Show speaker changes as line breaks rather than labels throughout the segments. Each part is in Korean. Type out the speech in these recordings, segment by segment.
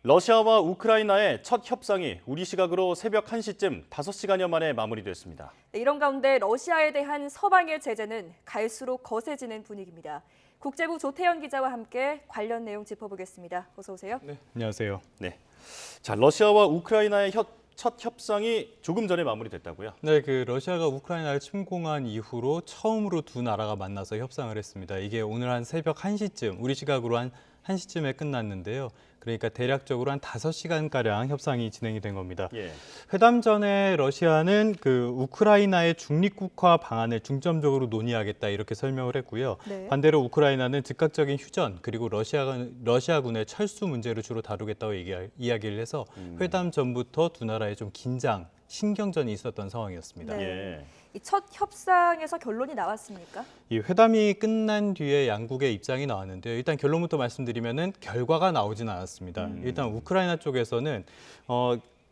러시아와 우크라이나의 첫 협상이 우리 시각으로 새벽 1시쯤 5시간여 만에 마무리됐습니다.
네, 이런 가운데 러시아에 대한 서방의 제재는 갈수록 거세지는 분위기입니다. 국제부 조태현 기자와 함께 관련 내용 짚어보겠습니다. 어서 오세요.
네, 안녕하세요.
네. 자, 러시아와 우크라이나의 첫 협상이 조금 전에 마무리됐다고요?
네, 러시아가 우크라이나를 침공한 이후로 처음으로 두 나라가 만나서 협상을 했습니다. 이게 오늘 한 새벽 1시쯤, 우리 시각으로 한 1시쯤에 끝났는데요. 그러니까 대략적으로 한 5시간가량 협상이 진행이 된 겁니다.
예.
회담 전에 러시아는 우크라이나의 중립국화 방안을 중점적으로 논의하겠다 이렇게 설명을 했고요.
네.
반대로 우크라이나는 즉각적인 휴전 그리고 러시아군의 철수 문제를 주로 다루겠다고 이야기를 해서 회담 전부터 두 나라의 좀 긴장, 신경전이 있었던 상황이었습니다.
네.
예.
이 첫 협상에서 결론이 나왔습니까?
이 회담이 끝난 뒤에 양국의 입장이 나왔는데요. 일단 결론부터 말씀드리면은 결과가 나오진 않았습니다. 일단 우크라이나 쪽에서는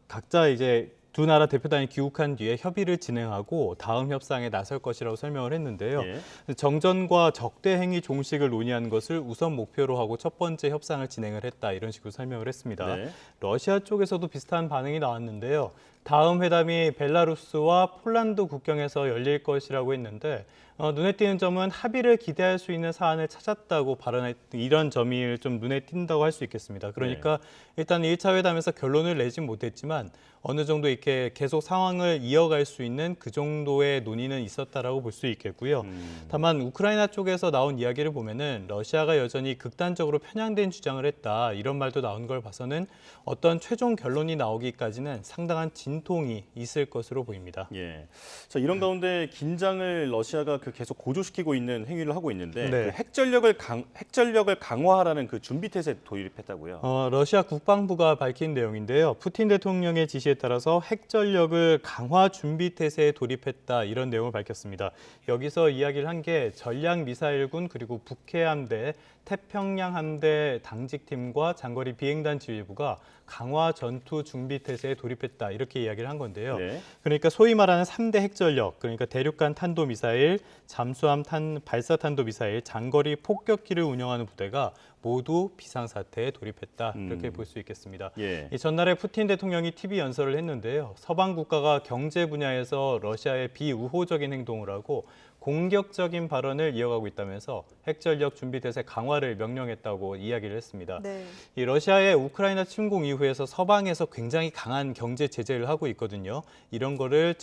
각자 이제 두 나라 대표단이 귀국한 뒤에 협의를 진행하고 다음 협상에 나설 것이라고 설명을 했는데요.
예.
정전과 적대 행위 종식을 논의하는 것을 우선 목표로 하고 첫 번째 협상을 진행을 했다 이런 식으로 설명을 했습니다.
네.
러시아 쪽에서도 비슷한 반응이 나왔는데요. 다음 회담이 벨라루스와 폴란드 국경에서 열릴 것이라고 했는데 눈에 띄는 점은 합의를 기대할 수 있는 사안을 찾았다고 발언했던 이런 점이 좀 눈에 띈다고 할 수 있겠습니다. 그러니까 일단 1차 회담에서 결론을 내진 못했지만 어느 정도 이렇게 계속 상황을 이어갈 수 있는 그 정도의 논의는 있었다라고 볼 수 있겠고요. 다만 우크라이나 쪽에서 나온 이야기를 보면은 러시아가 여전히 극단적으로 편향된 주장을 했다 이런 말도 나온 걸 봐서는 어떤 최종 결론이 나오기까지는 상당한 진통이 있을 것으로 보입니다.
예. 자, 이런 가운데 긴장을 러시아가 계속 고조시키고 있는 행위를 하고 있는데
네.
핵전력을 강화하라는 그 준비 태세에 돌입했다고요.
러시아 국방부가 밝힌 내용인데요. 푸틴 대통령의 지시에 따라서 핵전력을 강화 준비 태세에 돌입했다 이런 내용을 밝혔습니다. 여기서 이야기를 한 게 전략미사일군 그리고 북해함대, 태평양 함대 당직팀과 장거리 비행단 지휘부가 강화 전투 준비 태세에 돌입했다 이렇게 이야기를 한 건데요.
네.
그러니까 소위 말하는 3대 핵전력, 그러니까 대륙간 탄도미사일, 잠수함 발사탄도미사일, 장거리 폭격기를 운영하는 부대가 모두 비상사태에 돌입했다 이렇게 볼 수 있겠습니다.
예.
이 전날에 푸틴 대통령이 TV 연설을 했는데요. 서방 국가가 경제 분야에서 러시아의 비우호적인 행동을 하고 공격적인 발언을 이어가고 있다면서 핵전력 준비 태세 강화를 명령했다고 이야기를 했습니다.
네.
이 러시아의 우크라이나 침공 이후에서 서방에서 굉장히 강한 경제 제재를 하고 있거든요. 이런 거를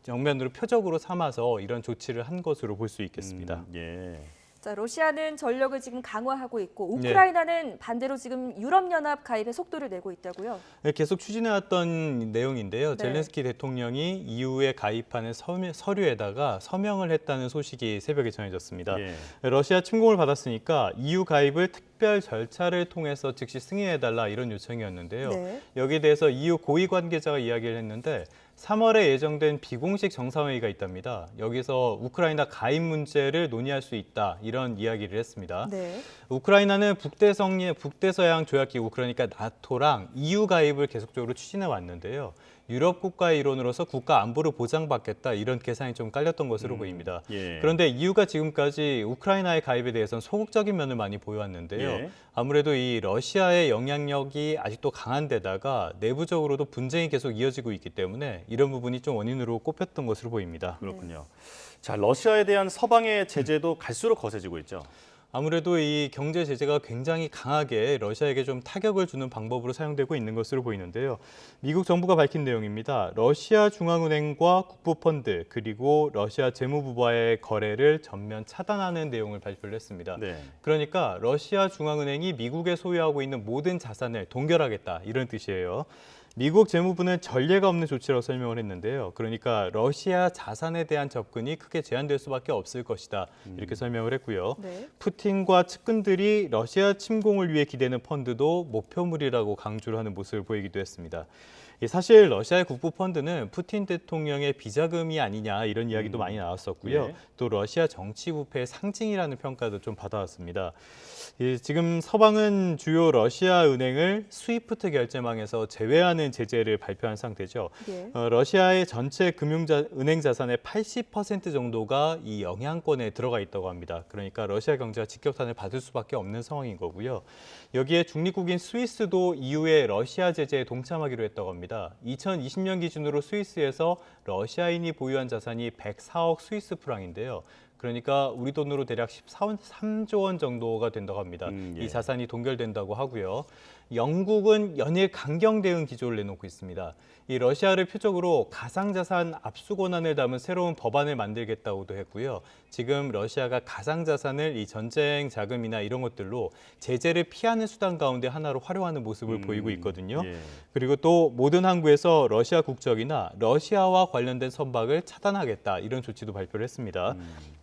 정면으로 표적으로 삼아서 이런 조치를 한 것으로 볼 수 있겠습니다.
예.
자, 러시아는 전력을 지금 강화하고 있고 우크라이나는 반대로 지금 유럽연합 가입에 속도를 내고 있다고요?
네, 계속 추진해왔던 내용인데요.
네.
젤렌스키 대통령이 EU에 가입하는 서류에다가 서명을 했다는 소식이 새벽에 전해졌습니다.
예.
러시아 침공을 받았으니까 EU 가입을 특별 절차를 통해서 즉시 승인해달라 이런 요청이었는데요.
네.
여기에 대해서 EU 고위 관계자가 이야기를 했는데 3월에 예정된 비공식 정상회의가 있답니다. 여기서 우크라이나 가입 문제를 논의할 수 있다 이런 이야기를 했습니다.
네.
우크라이나는 북대서양 조약기구 그러니까 나토랑 EU 가입을 계속적으로 추진해 왔는데요. 유럽 국가의 일원으로서 국가 안보를 보장받겠다 이런 계산이 좀 깔렸던 것으로 보입니다.
예.
그런데 EU가 지금까지 우크라이나의 가입에 대해서는 소극적인 면을 많이 보여왔는데요.
예.
아무래도 이 러시아의 영향력이 아직도 강한 데다가 내부적으로도 분쟁이 계속 이어지고 있기 때문에 이런 부분이 좀 원인으로 꼽혔던 것으로 보입니다.
그렇군요. 자, 러시아에 대한 서방의 제재도 갈수록 거세지고 있죠.
아무래도 이 경제 제재가 굉장히 강하게 러시아에게 좀 타격을 주는 방법으로 사용되고 있는 것으로 보이는데요. 미국 정부가 밝힌 내용입니다. 러시아 중앙은행과 국부펀드 그리고 러시아 재무부와의 거래를 전면 차단하는 내용을 발표를 했습니다.
네.
그러니까 러시아 중앙은행이 미국에 소유하고 있는 모든 자산을 동결하겠다 이런 뜻이에요. 미국 재무부는 전례가 없는 조치라고 설명을 했는데요. 그러니까 러시아 자산에 대한 접근이 크게 제한될 수밖에 없을 것이다. 이렇게 설명을 했고요.
네.
푸틴과 측근들이 러시아 침공을 위해 기대는 펀드도 목표물이라고 강조를 하는 모습을 보이기도 했습니다. 사실 러시아의 국부 펀드는 푸틴 대통령의 비자금이 아니냐 이런 이야기도 많이 나왔었고요.
예.
또 러시아 정치 부패의 상징이라는 평가도 좀 받아왔습니다. 지금 서방은 주요 러시아 은행을 스위프트 결제망에서 제외하는 추가하는 제재를 발표한 상태죠.
예.
러시아의 전체 은행 자산의 80% 정도가 이 영향권에 들어가 있다고 합니다. 그러니까 러시아 경제가 직격탄을 받을 수밖에 없는 상황인 거고요. 여기에 중립국인 스위스도 EU의 러시아 제재에 동참하기로 했다고 합니다. 2020년 기준으로 스위스에서 러시아인이 보유한 자산이 104억 스위스 프랑인데요. 그러니까 우리 돈으로 대략 13조 원 정도가 된다고 합니다.
예.
이 자산이 동결된다고 하고요. 영국은 연일 강경 대응 기조를 내놓고 있습니다. 이 러시아를 표적으로 가상자산 압수 권한을 담은 새로운 법안을 만들겠다고도 했고요. 지금 러시아가 가상자산을 이 전쟁 자금이나 이런 것들로 제재를 피하는 수단 가운데 하나로 활용하는 모습을 보이고 있거든요.
예.
그리고 또 모든 항구에서 러시아 국적이나 러시아와 관련된 선박을 차단하겠다 이런 조치도 발표를 했습니다.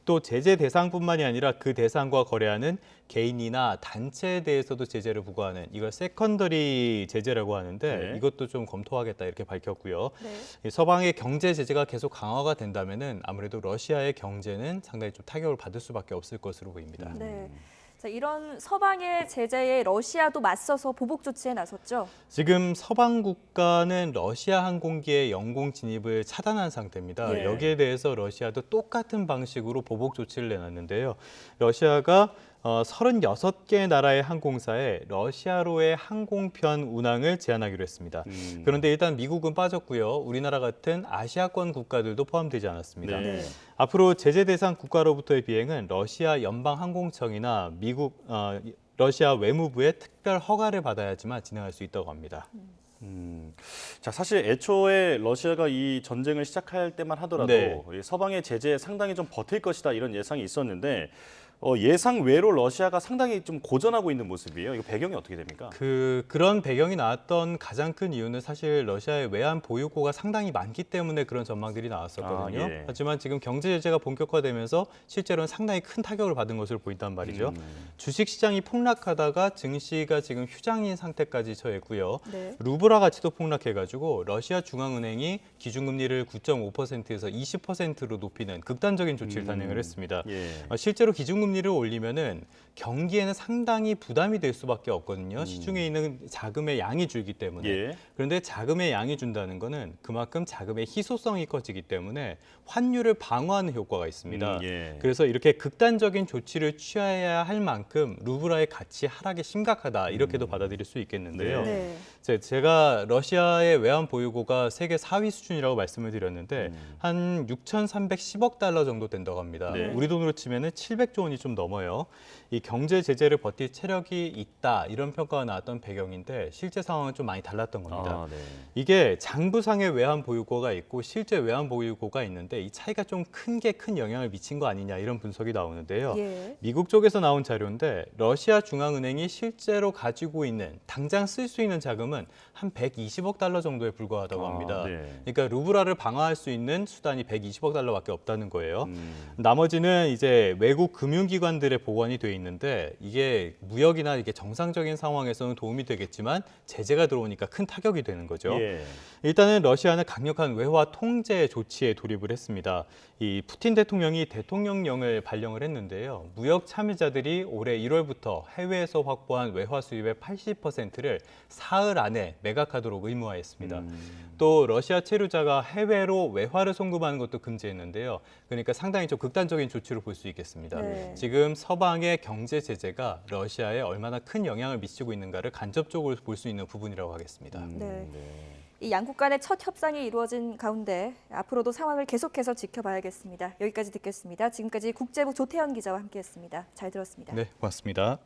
또 제재 대상뿐만이 아니라 그 대상과 거래하는 개인이나 단체에 대해서도 제재를 부과하는 이걸 세컨더리 제재라고 하는데
네.
이것도 좀 검토하겠다 이렇게 밝혔고요.
네.
이 서방의 경제 제재가 계속 강화가 된다면은 아무래도 러시아의 경제는 상당히 좀 타격을 받을 수밖에 없을 것으로 보입니다.
네. 자, 이런 서방의 제재에 러시아도 맞서서 보복 조치에 나섰죠.
지금 서방 국가는 러시아 항공기의 영공 진입을 차단한 상태입니다.
예.
여기에 대해서 러시아도 똑같은 방식으로 보복 조치를 내놨는데요. 러시아가 36개 나라의 항공사에 러시아로의 항공편 운항을 제한하기로 했습니다. 그런데 일단 미국은 빠졌고요. 우리나라 같은 아시아권 국가들도 포함되지 않았습니다.
네.
앞으로 제재 대상 국가로부터의 비행은 러시아 연방항공청이나 러시아 외무부의 특별 허가를 받아야지만 진행할 수 있다고 합니다.
자, 사실 애초에 러시아가 이 전쟁을 시작할 때만 하더라도
네.
이 서방의 제재에 상당히 좀 버틸 것이다 이런 예상이 있었는데 예상 외로 러시아가 상당히 좀 고전하고 있는 모습이에요. 이거 배경이 어떻게 됩니까?
그런 배경이 나왔던 가장 큰 이유는 사실 러시아의 외환 보유고가 상당히 많기 때문에 그런 전망들이 나왔었거든요.
아, 예.
하지만 지금 경제 제재가 본격화되면서 실제로는 상당히 큰 타격을 받은 것으로 보인단 말이죠. 주식 시장이 폭락하다가 증시가 지금 휴장인 상태까지 처했고요.
네.
루브라 가치도 폭락해가지고 러시아 중앙은행이 기준금리를 9.5%에서 20%로 높이는 극단적인 조치를 단행을 했습니다.
예.
실제로 기준금리를 올리면은 경기에는 상당히 부담이 될 수밖에 없거든요. 시중에 있는 자금의 양이 줄기 때문에.
예.
그런데 자금의 양이 준다는 거는 그만큼 자금의 희소성이 커지기 때문에 환율을 방어하는 효과가 있습니다.
예.
그래서 이렇게 극단적인 조치를 취해야 할 만큼 루브라의 가치 하락이 심각하다 이렇게도 받아들일 수 있겠는데요.
네.
제가 러시아의 외환 보유고가 세계 4위 수준이라고 말씀을 드렸는데 한 6,310억 달러 정도 된다고 합니다.
네.
우리 돈으로 치면은 700조 원이 좀 넘어요. 이 경제 제재를 버틸 체력이 있다 이런 평가가 나왔던 배경인데 실제 상황은 좀 많이 달랐던 겁니다.
아, 네.
이게 장부상의 외환 보유고가 있고 실제 외환 보유고가 있는데 이 차이가 좀 큰 영향을 미친 거 아니냐 이런 분석이 나오는데요.
예.
미국 쪽에서 나온 자료인데 러시아 중앙은행이 실제로 가지고 있는 당장 쓸 수 있는 자금은 한 120억 달러 정도에 불과하다고 합니다.
아, 네.
그러니까 루브라를 방어할 수 있는 수단이 120억 달러밖에 없다는 거예요. 나머지는 이제 외국 금융기관들의 보관이 돼 있는데 이게 무역이나 이게 정상적인 상황에서는 도움이 되겠지만 제재가 들어오니까 큰 타격이 되는 거죠.
예.
일단은 러시아는 강력한 외화 통제 조치에 돌입을 했습니다. 이 푸틴 대통령이 대통령령을 발령을 했는데요. 무역 참여자들이 올해 1월부터 해외에서 확보한 외화 수입의 80%를 사흘 안에 매각하도록 의무화했습니다. 또 러시아 체류자가 해외로 외화를 송금하는 것도 금지했는데요. 그러니까 상당히 좀 극단적인 조치로 볼 수 있겠습니다.
네.
지금 서방의 경제 제재가 러시아에 얼마나 큰 영향을 미치고 있는가를 간접적으로 볼 수 있는 부분이라고 하겠습니다.
네. 이 양국 간의 첫 협상이 이루어진 가운데 앞으로도 상황을 계속해서 지켜봐야겠습니다. 여기까지 듣겠습니다. 지금까지 국제부 조태현 기자와 함께했습니다. 잘 들었습니다.
네, 고맙습니다.